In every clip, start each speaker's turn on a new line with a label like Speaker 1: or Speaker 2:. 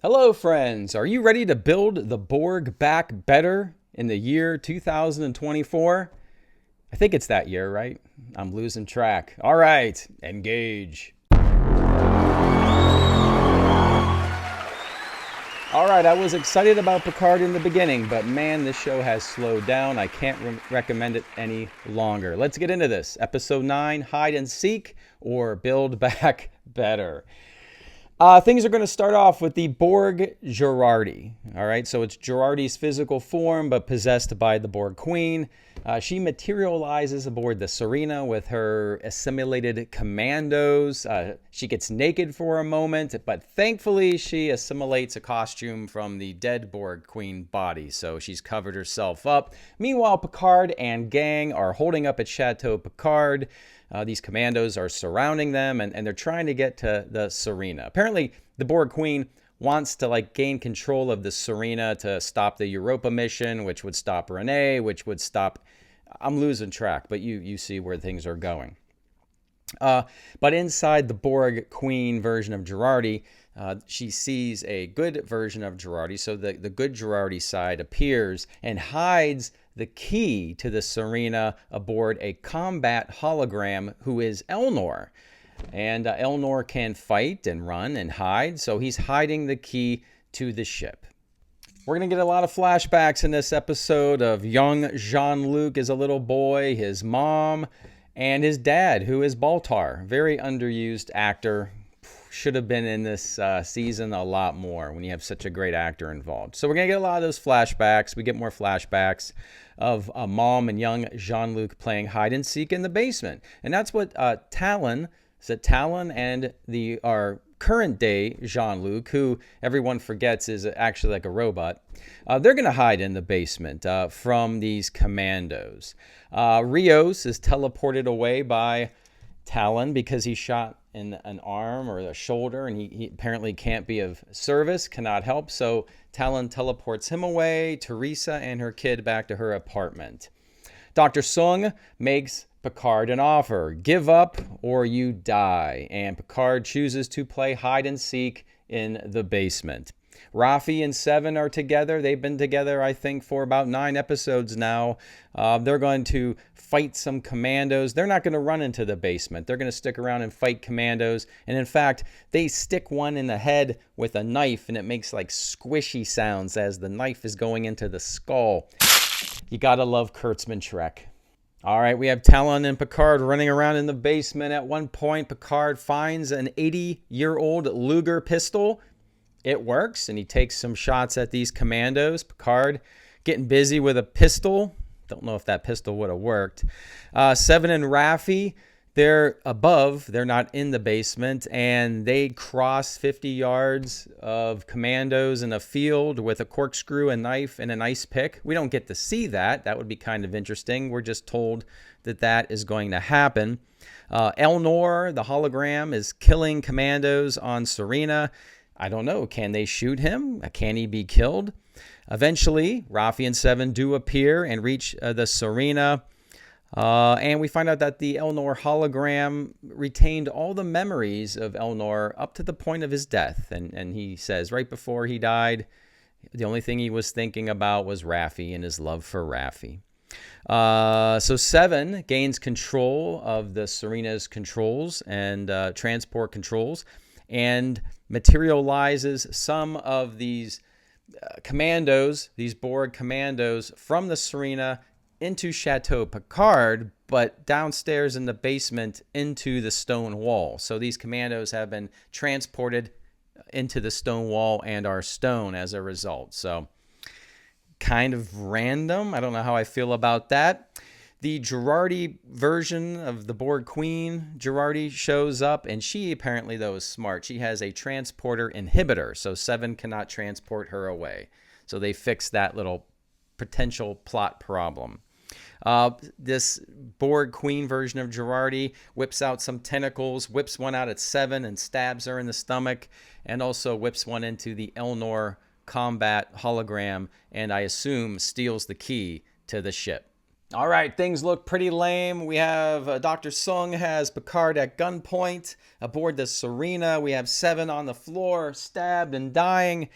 Speaker 1: Hello, friends. Are you ready to build the Borg back better in the year 2024? I think it's that year, right? I'm losing track. All right, engage. All right, I was excited about Picard in the beginning, but man, this show has slowed down. I can't recommend it any longer. Let's get into this. Episode 9, Hide and Seek, or Build Back Better. Things are going to start off with the Borg Girardi. All right, so it's Girardi's physical form, but possessed by the Borg Queen. She materializes aboard the Sirena with her assimilated commandos. She gets naked for a moment, but thankfully she assimilates a costume from the dead Borg Queen body, so she's covered herself up. Meanwhile, Picard and gang are holding up at Chateau Picard. These commandos are surrounding them, and they're trying to get to the Sirena. Apparently, the Borg Queen wants to gain control of the Sirena to stop the Europa mission, which would stop Renee, which would stop... I'm losing track, but you see where things are going. But inside the Borg Queen version of Girardi, she sees a good version of Girardi, so the good Girardi side appears and hides the key to the Sirena aboard a combat hologram who is Elnor. And Elnor can fight and run and hide, so he's hiding the key to the ship. We're going to get a lot of flashbacks in this episode of young Jean-Luc as a little boy, his mom, and his dad, who is Baltar. Very underused actor. Should have been in this season a lot more when you have such a great actor involved. So we're going to get a lot of those flashbacks. We get more flashbacks of mom and young Jean-Luc playing hide and seek in the basement. And that's what Talon and our current day Jean-Luc, who everyone forgets is actually like a robot, they're going to hide in the basement from these commandos. Rios is teleported away by Talon because he shot in an arm or a shoulder, and he apparently can't be of service, cannot help. So Talon teleports him away, Teresa and her kid back to her apartment. Dr. Soong makes Picard an offer: give up or you die. And Picard chooses to play hide and seek in the basement. Raffi and Seven are together. They've been together, I think, for about 9 episodes now. They're going to fight some commandos. They're not going to run into the basement. They're going to stick around and fight commandos. And in fact, they stick one in the head with a knife, and it makes like squishy sounds as the knife is going into the skull. You gotta love Kurtzman Shrek. All right, we have Talon and Picard running around in the basement. At one point, Picard finds an 80-year-old Luger pistol. It works, and he takes some shots at these commandos. Picard getting busy with a pistol. Don't know if that pistol would have worked. Seven and Raffi, they're above. They're not in the basement, and they cross 50 yards of commandos in a field with a corkscrew, a knife, and an ice pick. We don't get to see that. That would be kind of interesting. We're just told that that is going to happen. Elnor, the hologram, is killing commandos on Sirena. I don't know. Can they shoot him? Can he be killed? Eventually, Raffi and Seven do appear and reach the Sirena. And we find out that the Elnor hologram retained all the memories of Elnor up to the point of his death. And he says right before he died, the only thing he was thinking about was Raffi and his love for Raffi. So Seven gains control of the Sirena's controls and transport controls, and materializes some of these commandos, these Borg commandos, from the Sirena into Chateau Picard, but downstairs in the basement into the stone wall. So these commandos have been transported into the stone wall and are stone as a result. So kind of random. I don't know how I feel about that. The Girardi version of the Borg Queen, Girardi, shows up, and she apparently, though, is smart. She has a transporter inhibitor, so Seven cannot transport her away. So they fixed that little potential plot problem. This Borg Queen version of Girardi whips out some tentacles, whips one out at Seven and stabs her in the stomach, and also whips one into the Elnor combat hologram, and I assume steals the key to the ship. All right, things look pretty lame. We have Dr. Soong has Picard at gunpoint aboard the Sirena. We have Seven on the floor, stabbed and dying.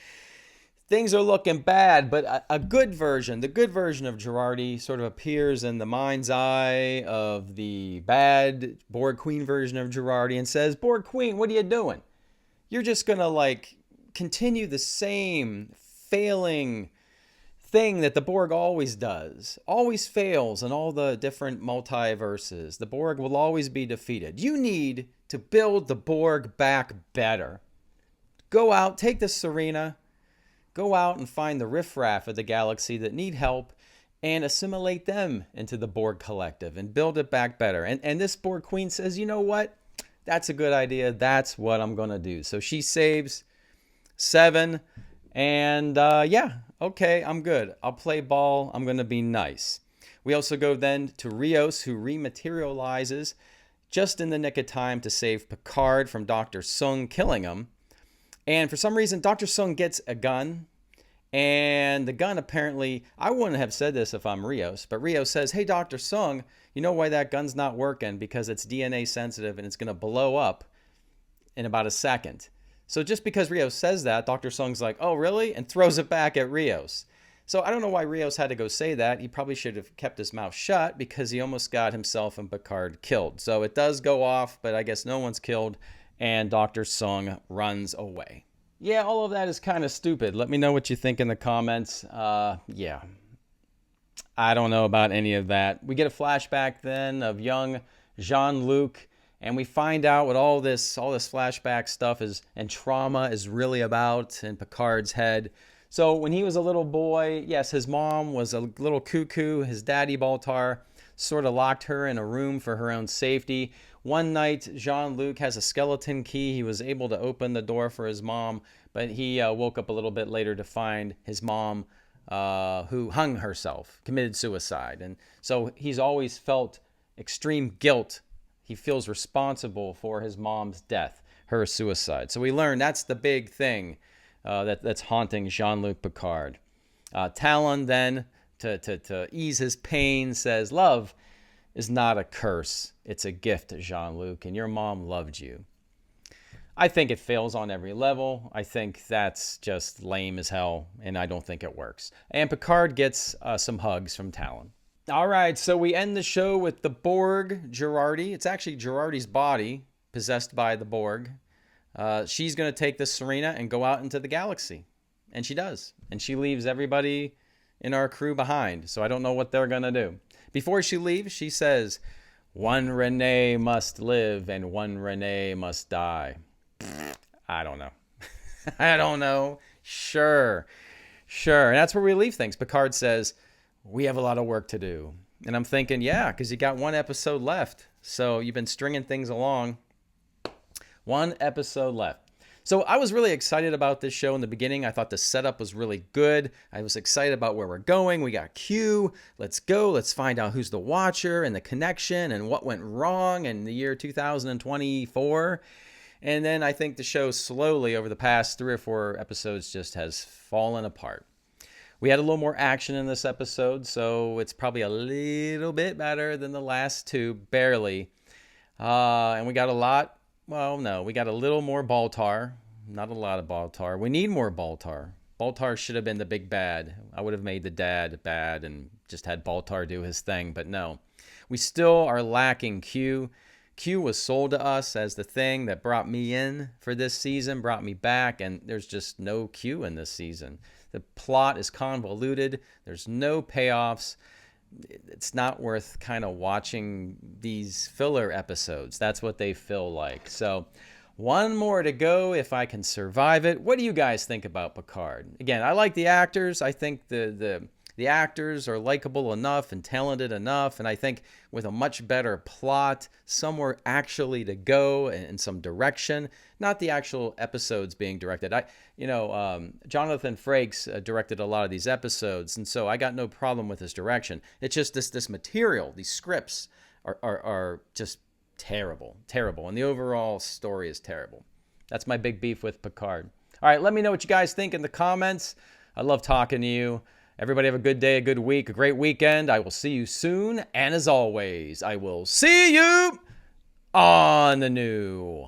Speaker 1: Things are looking bad, but a good version, the good version of Girardi sort of appears in the mind's eye of the bad Borg Queen version of Girardi and says, Borg Queen, what are you doing? You're just going to continue the same failing thing that the Borg always does, always fails in all the different multiverses. The Borg will always be defeated. You need to build the Borg back better. Go out, take the Sirena, go out and find the riffraff of the galaxy that need help and assimilate them into the Borg collective and build it back better. And this Borg Queen says, you know what? That's a good idea. That's what I'm going to do. So she saves Seven. And okay, I'm good. I'll play ball. I'm going to be nice. We also go then to Rios, who rematerializes just in the nick of time to save Picard from Dr. Soong killing him. And for some reason, Dr. Soong gets a gun. And the gun apparently, I wouldn't have said this if I'm Rios, but Rios says, hey, Dr. Soong, you know why that gun's not working? Because it's DNA sensitive and it's going to blow up in about a second. So just because Rios says that, Dr. Soong's like, oh, really? And throws it back at Rios. So I don't know why Rios had to go say that. He probably should have kept his mouth shut because he almost got himself and Picard killed. So it does go off, but I guess no one's killed, and Dr. Soong runs away. Yeah, all of that is kind of stupid. Let me know what you think in the comments. Yeah, I don't know about any of that. We get a flashback then of young Jean-Luc, and we find out what all this flashback stuff is and trauma is really about in Picard's head. So when he was a little boy, yes, his mom was a little cuckoo. His daddy, Baltar, sort of locked her in a room for her own safety. One night, Jean-Luc has a skeleton key. He was able to open the door for his mom, but he woke up a little bit later to find his mom who hung herself, committed suicide. And so he's always felt extreme guilt. He feels responsible for his mom's death, her suicide. So we learn that's the big thing that's haunting Jean-Luc Picard. Talon then, to ease his pain, says, love is not a curse. It's a gift, Jean-Luc, and your mom loved you. I think it fails on every level. I think that's just lame as hell, and I don't think it works. And Picard gets some hugs from Talon. All right, so we end the show with the Borg, Girardi. It's actually Girardi's body possessed by the Borg. She's going to take this Sirena and go out into the galaxy. And she does. And she leaves everybody in our crew behind. So I don't know what they're going to do. Before she leaves, she says, one Renee must live and one Renee must die. I don't know. I don't know. Sure. And that's where we leave things. Picard says, we have a lot of work to do. And I'm thinking, yeah, because you got one episode left. So you've been stringing things along. One episode left. So I was really excited about this show in the beginning. I thought the setup was really good. I was excited about where we're going. We got Q. Let's go. Let's find out who's the Watcher and the connection and what went wrong in the year 2024. And then I think the show slowly over the past 3 or 4 episodes just has fallen apart. We had a little more action in this episode, so it's probably a little bit better than the last 2, barely. And we got a lot. Well, no, we got a little more Baltar. Not a lot of Baltar. We need more Baltar. Baltar should have been the big bad. I would have made the dad bad and just had Baltar do his thing, but no. We still are lacking Q. Q was sold to us as the thing that brought me in for this season, brought me back, and there's just no Q in this season. The plot is convoluted. There's no payoffs. It's not worth kind of watching these filler episodes. That's what they feel like. So one more to go if I can survive it. What do you guys think about Picard? Again, I like the actors. I think the actors are likable enough and talented enough. And I think with a much better plot, somewhere actually to go and some direction, not the actual episodes being directed. Jonathan Frakes directed a lot of these episodes. And so I got no problem with his direction. It's just this material, these scripts are just terrible. And the overall story is terrible. That's my big beef with Picard. All right, let me know what you guys think in the comments. I love talking to you. Everybody have a good day, a good week, a great weekend. I will see you soon. And as always, I will see you on the new.